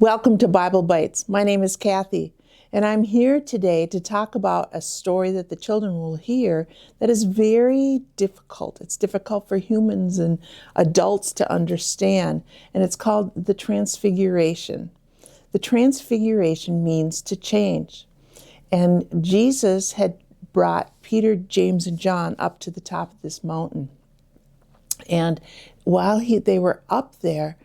Welcome to Bible Bites. My name is Kathy, and I'm here today to talk about a story that the children will hear that is very difficult. It's difficult for humans and adults to understand, and it's called the Transfiguration. The Transfiguration means to change, and Jesus had brought Peter, James, and John up to the top of this mountain. And while they were up there,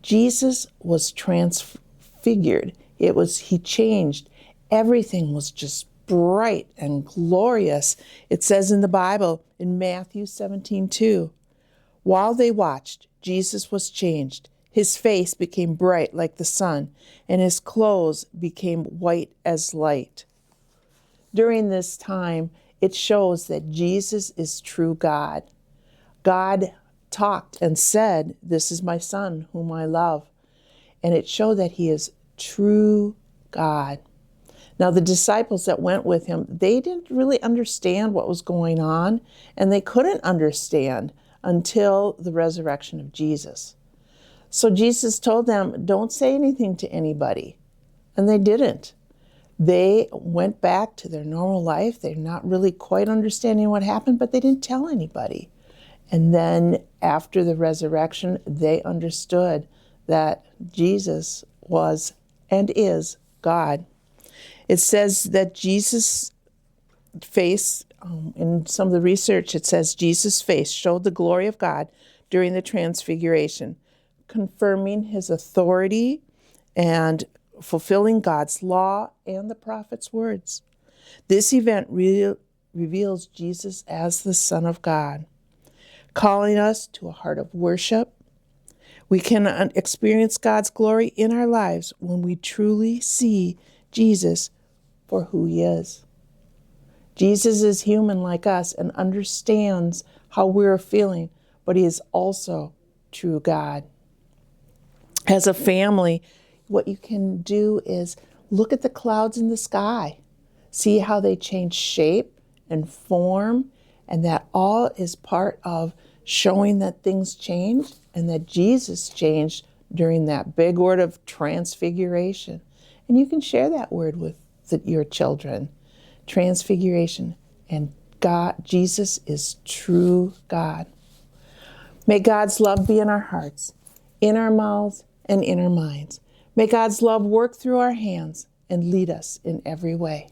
Jesus was transfigured. He changed. Everything was just bright and glorious. It says in the Bible, in Matthew 17:2, while they watched, Jesus was changed. His face became bright like the sun, and his clothes became white as light. During this time, it shows that Jesus is true God. God talked and said, "This is my son whom I love." And it showed that he is true God. Now, the disciples that went with him, they didn't really understand what was going on, and they couldn't understand until the resurrection of Jesus. So Jesus told them, don't say anything to anybody. And they didn't. They went back to their normal life. They're not really quite understanding what happened, but they didn't tell anybody. And then after the resurrection, they understood that Jesus was and is God. It says that Jesus' face, in some of the research, it says Jesus' face showed the glory of God during the Transfiguration, confirming his authority and fulfilling God's law and the prophet's words. This event reveals Jesus as the Son of God, calling us to a heart of worship. We can experience God's glory in our lives when we truly see Jesus for who he is. Jesus is human like us and understands how we're feeling, but he is also true God. As a family, what you can do is look at the clouds in the sky, see how they change shape and form, and that all is part of showing that things change and that Jesus changed during that big word of transfiguration. And you can share that word with your children. Transfiguration. And God, Jesus is true God. May God's love be in our hearts, in our mouths, and in our minds. May God's love work through our hands and lead us in every way.